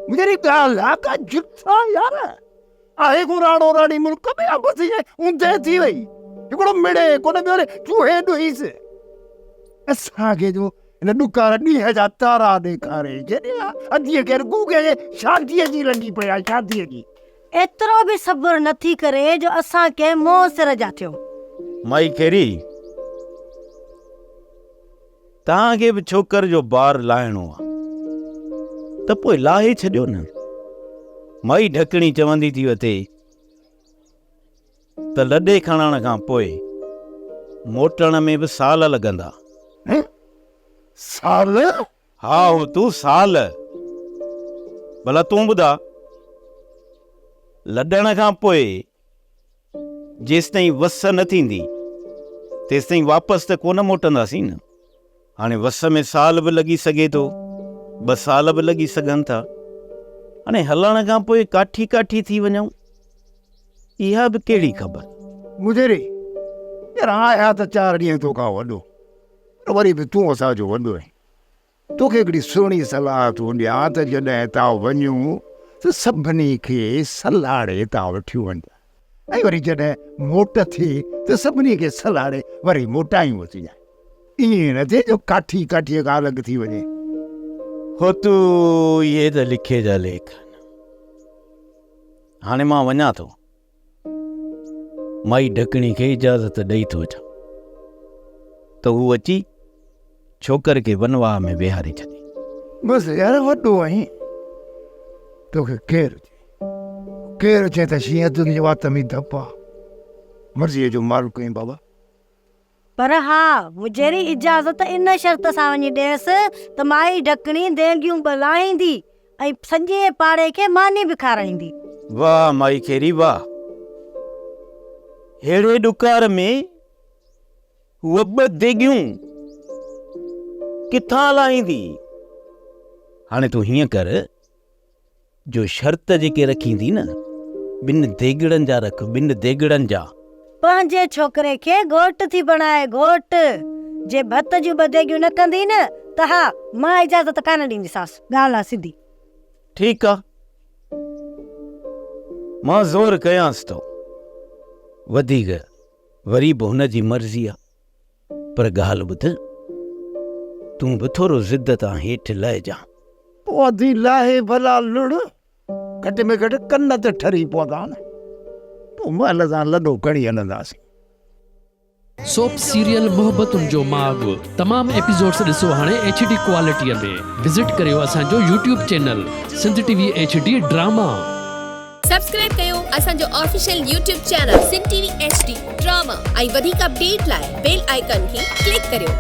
मुझे का जुत्था यार आहे को राणो रानी मुल्क में अब थी उंदे थी वई हिकड़ो मिड़े कोने बेरे चूहे ॾुईस असांखे जो इन ॾुकार ॾींहं जा तारा ॾेखारे जॾहिं अधीअ केर गूगे जे शादीअ जी लंडी पिया शादीअ जी एतिरो बि सब्र नथी करे जो असांखे मोह सिर जा थियो। माई केरी तव्हांखे बि छोकर जो बार लाहिणो आहे त पोइ लाहे छॾियो न। माई ढकणी चवंदी थी वते त लॾे खणण खां पोइ मोटण में बि साल लॻंदा। साल? हा हो तूं साल भला तूं ॿुधा लॾण खां पोइ जेसिताईं वस न थींदी तेसिताईं वापसि त कोन मोटंदासीं न। हाणे वस में साल बि लॻी सघे थो 2 साल बि लॻी सघनि था। हाणे हलण खां पोइ काठी काठी थी वञूं इहा बि कहिड़ी ख़बर। मुझेरी यार आया त 4 ॾींहं तोखां वॾो वरी बि तूं असांजो वॾो आहीं। तोखे हिकिड़ी सुहिणी सलाह थो ॾियां त जॾहिं था वञूं त सभिनी खे सलाड़े था वठी वञ ऐं वरी जॾहिं मोट थिए त सभिनी खे सलाड़े वरी मोटायूं अची जाए। ईअं न थिए जो काठी काठीअ खां अलॻि थी वञे। हो तू इहे त लिखे जा लेख। हाणे मां वञा थो। माई ढकणी खे इजाज़त ॾेई थो अचां त हू अची छोकर खे वनवाह में विहारे छॾे। बसि यार वॾो आहीं तोखे केरु चए त शींहं तुंहिंजे वात में धप आहे। मर्ज़ीअ जो मालिक आहीं बाबा। पर हा मुझेरी इजाज़त इन शर्त सां वञी ॾेसि त माई ढकणी देगियूं बलाईंदी ऐं सॼे पाड़े खे मानी बि खाराईंदी। वाह माई केरी वाह। हेड़े ॾुकार में हूअ 2 देगियूं किथां लाहींदी। हाणे तूं हीअं कर जो शर्त जेके रखींदी न 2 देगड़नि जा रख 2 देगड़नि जा। पंहिंजे छोकिरे खे घोट थी बणाए घोट। जे भत जूं 2 देगियूं न कंदी न त हा मां इजाज़त कान ॾींदीसांसि। ॻाल्हि आहे सिधी। ठीकु आहे मां ज़ोर कयांसि थो वधीक वरी बि हुनजी मर्ज़ी आहे। पर ॻाल्हि ॿुध तूं बि थोरो ज़िद तां हेठि लहिजां। पौधी लाहे भला लुड़ घटि में घटि कन त ठरी पवंदा न पोइ महिल सां लॾो खणी हलंदासीं। सोप सीरियल मोहब्बतुनि जो माग तमाम एपिसोड्स ॾिसो हाणे HD क्वालिटीअ में। विज़िट करियो असांजो YouTube channel Sindh TV HD drama. Subscribe कयो असांजो official YouTube channel Sindh TV HD drama ऐं वधीक अपडेट लाइ बेल आइकन खे क्लिक करियो।